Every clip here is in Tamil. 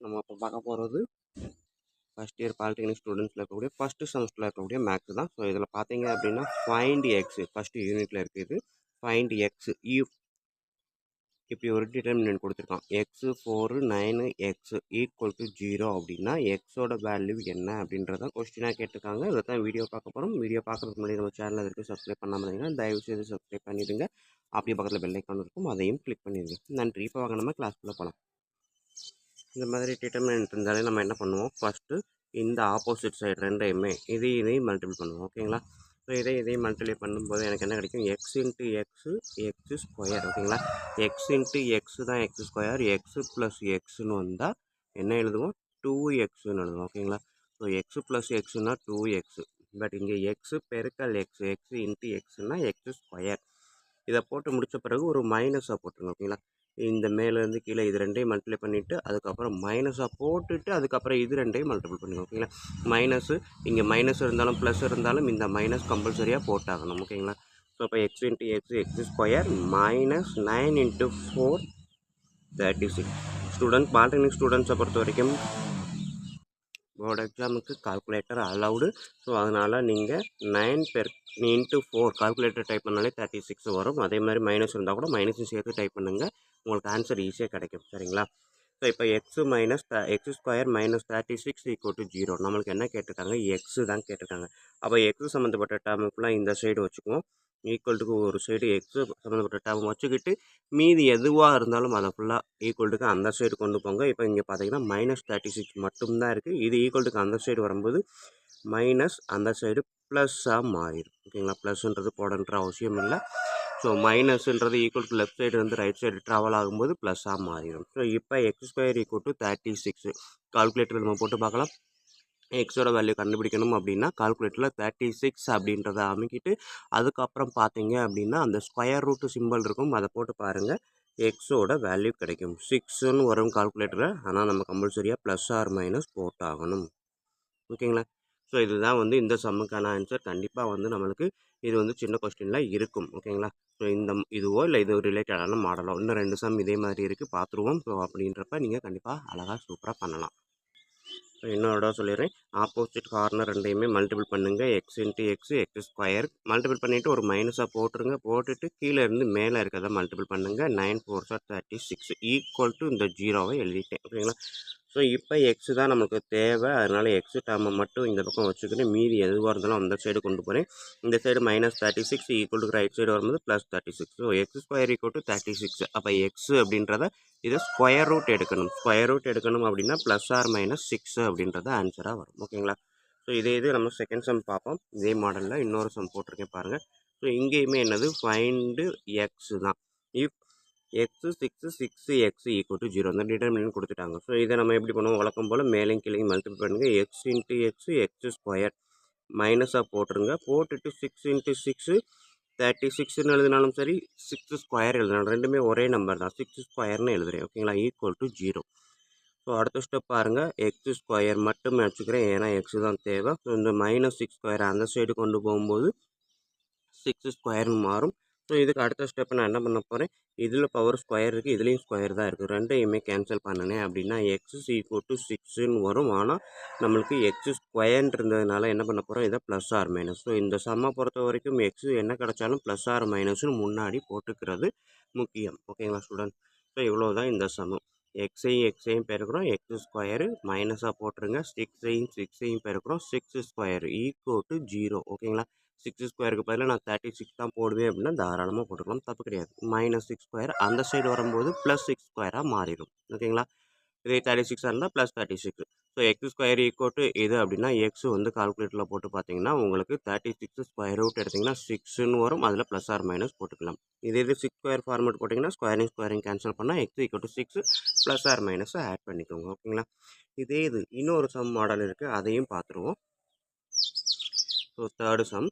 நம்ம இப்போ பார்க்க போகிறது ஃபஸ்ட் இயர் பாலிடெக்னிக் ஸ்டூடெண்ட்ஸில் இருக்கக்கூடிய ஃபஸ்ட்டு செமஸ்டரில் இருக்கக்கூடிய மேக்ஸ் தான். ஸோ இதில் பார்த்தீங்க அப்படின்னா ஃபைண்ட் எக்ஸ் ஃபஸ்ட்டு யூனிட்டில் இருக்குது. ஃபைண்ட் எக்ஸ் இப்படி ஒரு டிட்டர்மினன்ட் கொடுத்துருக்கான். எக்ஸு 4 9 எக்ஸ் ஈக்குவல் டு 0 அப்படின்னா எக்ஸோட வேல்யூ என்ன அப்படின்றத கொஸ்டினாக கேட்டிருக்காங்க. இதை தான் வீடியோ பார்க்க போகிறோம். வீடியோ பார்க்குறதுக்கு முன்னாடி நம்ம சேனலில் இருக்குது சப்ஸ்கிரைப் பண்ணாமல் இருந்தீங்கன்னா தயவுசெய்து சப்ஸ்கிரைப் பண்ணிடுங்க. அப்படியே பக்கத்தில் பெல் ஐக்கான் இருக்கும், அதையும் கிளிக் பண்ணிடுங்க. நன்றி. இப்போ வாங்க நம்ம கிளாஸ்க்குள்ளே போகலாம். இந்த மாதிரி டிட்டர்மினன்ட் இருந்தாலே நம்ம என்ன பண்ணுவோம், ஃபஸ்ட்டு இந்த ஆப்போசிட் சைடு ரெண்டையுமே இதையும் மல்டிபிள் பண்ணுவோம். ஓகேங்களா? ஸோ இதையும் மல்டிப்ளை பண்ணும்போது எனக்கு என்ன கிடைக்கும், எக்ஸ் இன்ட்டு எக்ஸு ஸ்கொயர். ஓகேங்களா? எக்ஸ் இன்ட்டு எக்ஸு தான் எக்ஸ் ஸ்கொயர். எக்ஸு ப்ளஸ் எக்ஸுன்னு வந்தால் என்ன எழுதுவோம், 2xன்னு எழுதுவோம். ஓகேங்களா? ஸோ எக்ஸு ப்ளஸ் எக்ஸுன்னா 2x. பட் இங்கே எக்ஸு பெருக்கல் எக்ஸு இன்ட்டு எக்ஸுன்னா எக்ஸு ஸ்கொயர். இதை போட்டு முடித்த பிறகு ஒரு மைனஸாக போட்டுருங்க. ஓகேங்களா? இந்த மேலேருந்து கீழே இது ரெண்டையும் மல்டிப்ளை பண்ணிவிட்டு அதுக்கப்புறம் மைனஸாக போட்டுட்டு அதுக்கப்புறம் இது ரெண்டையும் மல்டிப்ளை பண்ணுங்க. ஓகேங்களா? மைனஸு இங்கே மைனஸ் இருந்தாலும் ப்ளஸ் இருந்தாலும் இந்த மைனஸ் கம்பல்சரியாக போட்டாகணும். ஓகேங்களா? ஸோ இப்போ x into x square minus 9 into 4 36. Student polytechnic ஸ்டூடெண்ட்ஸை பொறுத்த வரைக்கும் போர்டு எக்ஸாமுக்கு கால்குலேட்டர் அலவுடு. ஸோ அதனால் நீங்கள் 9 இன்ட்டு 4 கால்குலேட்டர் டைப் பண்ணாலே 36 வரும். அதே மாதிரி மைனஸ் இருந்தால் கூட மைனஸும் சேர்த்து டைப் பண்ணுங்கள், உங்களுக்கு ஆன்சர் ஈஸியாக கிடைக்கும். சரிங்களா? ஸோ இப்போ x square minus 36 equal to 0. நம்மளுக்கு என்ன கேட்டிருக்காங்க, எக்ஸு தான் கேட்டிருக்காங்க. அப்போ எக்ஸு சம்மந்தப்பட்ட டேர்முக்குலாம் இந்த சைடு வச்சுக்குவோம். ஈக்குவல்ட்டுக்கு ஒரு சைடு எக்ஸு சம்மந்தப்பட்ட டேர்ம் வச்சுக்கிட்டு மீதி எதுவாக இருந்தாலும் அதை ஃபுல்லாக ஈக்குவல்ட்டுக்கு அந்த சைடு கொண்டு போங்க. இப்போ இங்கே பார்த்தீங்கன்னா மைனஸ் 36 மட்டும்தான் இருக்குது. இது ஈக்குவல்ட்டுக்கு அந்த சைடு வரும்போது மைனஸ் அந்த சைடு ப்ளஸ்ஸாக மாறிடும். ஓகேங்களா? ப்ளஸ்ன்றது போடன்ற அவசியம் இல்லை. ஸோ மைனஸ்ன்றது ஈக்குவல் டு லெஃப்ட் சைடு வந்து ரைட் சைடு ட்ராவல் ஆகும்போது ப்ளஸ்ஸாக மாறிடும். ஸோ இப்போ x square equal to 36 calculator நம்ம போட்டு பார்க்கலாம். எக்ஸோட வேல்யூ கண்டுபிடிக்கணும் அப்படின்னா கால்குலேட்டரில் 36 அப்படின்றத அமைக்கிட்டு அதுக்கப்புறம் பார்த்தீங்க அப்படின்னா அந்த ஸ்கொயர் ரூட்டு சிம்பிள் இருக்கும், அதை போட்டு பாருங்கள், எக்ஸோட வேல்யூ கிடைக்கும். 6ன்னு வரும் கால்குலேட்டரில். ஆனால் நம்ம கம்பல்சரியாக ப்ளஸ் ஆர் மைனஸ் போட்டாகணும். ஓகேங்களா? ஸோ இதுதான் வந்து இந்த சம்முக்கான ஆன்சர். கண்டிப்பாக வந்து நம்மளுக்கு இது வந்து சின்ன கொஸ்டினில் இருக்கும். ஓகேங்களா? ஸோ இதுவோ இல்லை இது ரிலேட்டடான மாடலோ இன்னும் 2 சம் இதே மாதிரி இருக்குது, பார்த்துருவோம். ஸோ அப்படின்றப்ப நீங்கள் கண்டிப்பாக அழகாக சூப்பராக பண்ணலாம். ஸோ இன்னொரு சொல்லிடுறேன், ஆப்போசிட் கார்னர் ரெண்டையுமே மல்டிபிள் பண்ணுங்கள். X into x square multiple பண்ணிவிட்டு ஒரு மைனஸாக போட்டுருங்க. போட்டுட்டு கீழே இருந்து மேலே இருக்கிறத மல்டிபிள் பண்ணுங்கள். 9 4 36 ஈக்குவல் டு இந்த 0வை எழுதிட்டேன். ஓகேங்களா? ஸோ இப்போ எக்ஸு தான் நமக்கு தேவை. அதனால் எக்ஸு டேர்மை மட்டும் இந்த பக்கம் வச்சுக்கிட்டு மீதி எதுவாக இருந்தாலும் அந்த சைடு கொண்டு போகிறேன். இந்த side minus 36 equal to right side வரும்போது plus 36. So x square equal to 36. அப்போ எக்ஸு அப்படின்றத இதை ஸ்கொயர் ரூட் எடுக்கணும். ஸ்கொயர் ரூட் எடுக்கணும் அப்படின்னா ப்ளஸ் ஆர் மைனஸ் 6 அப்படின்றது ஆன்சராக வரும். ஓகேங்களா? ஸோ இது நம்ம செகண்ட் சம் பார்ப்போம். இதே மாடலில் இன்னொரு சம் போட்டிருக்கேன் பாருங்கள். ஸோ இங்கேயுமே என்னது, ஃபைண்டு எக்ஸு தான். If x 6 X equal to 0 அந்த டிட்டர்மினன்ட் கொடுத்துட்டாங்க. ஸோ இதை நம்ம எப்படி பண்ணுவோம், வழக்கம் போல் மேலேயும் கீழேயும் மல்டிபிள் பண்ணுங்கள். எக்ஸ் இன்ட்டு எக்ஸ் ஸ்கொயர் மைனஸாக போட்டுருங்க. போட்டுட்டு 6 இன்ட்டு 6 36ன்னு எழுதினாலும் சரி, 6 ஸ்கொயர் எழுதினாலும் ரெண்டுமே ஒரே நம்பர் தான். 6 ஸ்கொயர்னு எழுதுறேன். ஓகேங்களா? Equal to 0. ஸோ அடுத்த ஸ்டெப் பாருங்கள், எக்ஸ் ஸ்கொயர் மட்டுமே வச்சுக்கிறேன், ஏன்னா எக்ஸு தான் தேவை. ஸோ இந்த மைனஸ் 6 ஸ்கொயர் அந்த சைடு கொண்டு போகும்போது 6 ஸ்கொயர்னு மாறும். ஸோ இதுக்கு அடுத்த ஸ்டெப் நான் என்ன பண்ண போகிறேன், இதில் பவர் ஸ்கொயர் இருக்குது, இதுலேயும் ஸ்கொயர் தான் இருக்குது. ரெண்டையுமே கேன்சல் பண்ணினேன் அப்படின்னா எக்ஸ் ஈக்குவல் டு 6ன்னு வரும். ஆனால் நம்மளுக்கு எக்ஸ் ஸ்கொயர்ன்னு இருந்ததுனால என்ன பண்ண போகிறோம், இதை ப்ளஸ் ஆர் மைனஸ். ஸோ இந்த சம்மை பொறுத்த வரைக்கும் எக்ஸ் என்ன கிடைச்சாலும் ப்ளஸ் ஆர் மைனஸ்னு முன்னாடி போட்டுக்கிறது முக்கியம். ஓகேங்களா ஸ்டூடெண்ட்? ஸோ இவ்வளோ தான் இந்த சமம். எக்ஸையும் பெருக்கிறோம், எக்ஸ் ஸ்கொயரு மைனஸாக போட்டுருங்க. 6ஐயும் பெருக்கிறோம், 6 ஸ்கொயர் ஈக்குவல் டு 0. ஓகேங்களா? 6 ஸ்கொயருக்கு பதிலாக நான் 36 தான் போடுவேன் அப்படின்னா தாராளமாக போட்டுக்கலாம், தப்பு கிடையாது. மைனஸ் 6 ஸ்கொயர் அந்த சைடு வரும்போது ப்ளஸ் 6 ஸ்கொயராக மாறிடும். ஓகேங்களா? இதே 36 இருந்தால் plus 36. So x square equal to இது அப்படின்னா எக்ஸ் வந்து கால்குலேட்டரில் போட்டு பார்த்தீங்கன்னா உங்களுக்கு 36 ஸ்கொயர் ரூட் எடுத்திங்கன்னா 6ன்னு வரும். அதில் ப்ளஸ் ஆர் மைனஸ் போட்டுக்கலாம். இது 6 ஸ்கொயர் ஃபார்மேட் போட்டிங்கன்னா ஸ்கொயரிங் கேன்சல் பண்ணால் x equal to 6 plus or மைனஸை ஆட் பண்ணிக்கோங்க. ஓகேங்களா? இது இன்னொரு சம் மாடல் இருக்குது, அதையும் பார்த்துருவோம். So third sum,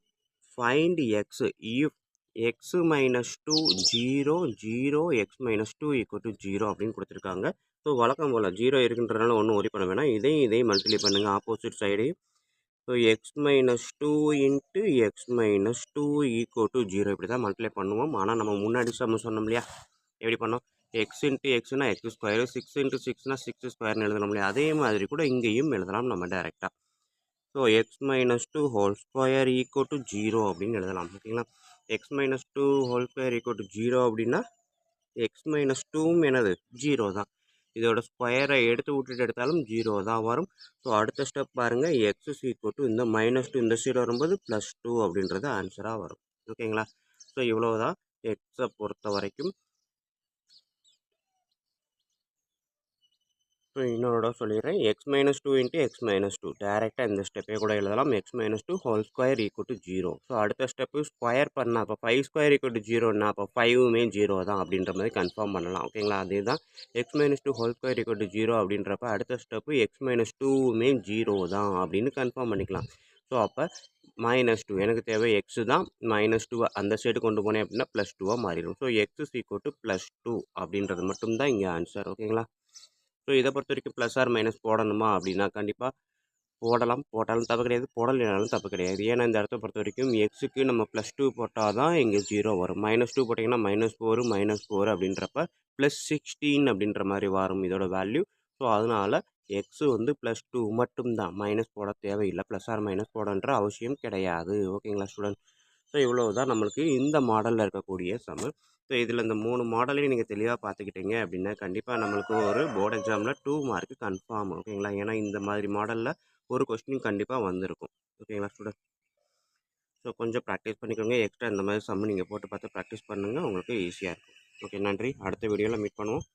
find x if x minus 2 0 0 x minus 2 equal to 0 அப்படின்னு கொடுத்துருக்காங்க. ஸோ வழக்கம் போல் 0 இருக்குன்றதுனால ஒன்றும் ஒரி பண்ண வேணாம். இதையும் மல்டிப்ளை பண்ணுங்கள் opposite side. So x minus 2 into x minus 2 equal to 0 இப்படி தான் மல்டிப்ளை பண்ணுவோம். ஆனால் நம்ம முன்னாடி சம் சொன்னோம் இல்லையா, எப்படி பண்ணோம், எக்ஸ் இன்ட்டு எக்ஸ்னா எக்ஸ் ஸ்கொயரு, 6 இன்ட்டு 6னா 6 ஸ்கொயர்னு எழுதணும் இல்லையா? அதே மாதிரி கூட இங்கேயும் எழுதலாம் நம்ம டைரெக்டாக. So x minus two whole square equal to 0 அப்படின்னு எழுதலாம். ஓகேங்களா? X minus two whole square equal to 0 அப்படின்னா எக்ஸ் மைனஸ் டூவும் என்னது 0 தான். இதோட ஸ்கொயரை எடுத்து விட்டுட்டு எடுத்தாலும் 0 தான் வரும். ஸோ அடுத்த ஸ்டெப் பாருங்கள், எக்ஸ் இஸ் ஈக்குவல் டு இந்த மைனஸ் டூ இந்த சைடு வரும்போது +2 அப்படின்றது ஆன்சராக வரும். ஓகேங்களா? ஸோ இவ்வளோ தான் எக்ஸை பொறுத்த வரைக்கும். ஸோ இன்னொரு சொல்லிடுறேன், x minus two into x minus two டேரெக்டாக இந்த ஸ்டெப்பே கூட எழுதலாம். X minus two whole square equal to 0. So அடுத்த ஸ்டெப்பு ஸ்கொயர் பண்ணால் அப்போ 5 ஸ்கொயர் ஈக்குவல் டு 0னா அப்போ 5மே 0 தான் அப்படின்ற மாதிரி கன்ஃபார்ம் பண்ணலாம். ஓகேங்களா? அதே தான் x minus two whole square equal to 0 அப்படின்றப்ப அடுத்த ஸ்டெப்பு எக்ஸ் மைனஸ் டூவுமே 0 தான் அப்படின்னு கன்ஃபார்ம் பண்ணிக்கலாம். ஸோ அப்போ -2 எனக்கு தேவை எக்ஸு தான். -2 அந்த சைடு கொண்டு போனேன் அப்படின்னா +2 மாறிடும். So X is equal to +2 அப்படின்றது மட்டும்தான் இங்கே ஆன்சர். ஓகேங்களா? ஸோ இதை பொறுத்த வரைக்கும் ப்ளஸ் ஆர் மைனஸ் போடணுமா அப்படின்னா கண்டிப்பாக போடலாம். போட்டாலும் தப்பு கிடையாது, போடலைனாலும் தப்பு கிடையாது. ஏன்னா இந்த இடத்த பொறுத்த வரைக்கும் எக்ஸுக்கு நம்ம +2 போட்டால் தான் இங்கே 0 வரும். -2 போட்டிங்கன்னா -4 -4 அப்படின்றப்ப +16 அப்படின்ற மாதிரி வரும் இதோட வேல்யூ. ஸோ அதனால் எக்ஸு வந்து +2 மட்டும்தான், மைனஸ் போட தேவையில்லை. ப்ளஸ் ஆர் மைனஸ் போடன்ற அவசியம் கிடையாது. ஓகேங்களா ஸ்டூடெண்ட்? ஸோ இவ்வளோ தான் நம்மளுக்கு இந்த மாடலில் இருக்கக்கூடிய சம்மு. ஸோ இதில் இந்த 3 மாடலையும் நீங்கள் தெளிவாக பார்த்துக்கிட்டீங்க அப்படின்னா கண்டிப்பாக நம்மளுக்கு ஒரு போர்டு எக்ஸாமில் 2 மார்க்கு கன்ஃபார்ம். ஓகேங்களா? ஏன்னா இந்த மாதிரி மாடலில் ஒரு கொஸ்டின் கண்டிப்பாக வந்திருக்கும். ஓகேங்களா ஸ்டூடெண்ட்? ஸோ கொஞ்சம் ப்ராக்டிஸ் பண்ணிக்கோங்க. எக்ஸ்ட்ரா இந்த மாதிரி சம்மு நீங்கள் போட்டு பார்த்து ப்ராக்டிஸ் பண்ணுங்கள், உங்களுக்கு ஈஸியாக இருக்கும். ஓகே, நன்றி. அடுத்த வீடியோவில் மீட் பண்ணுவோம்.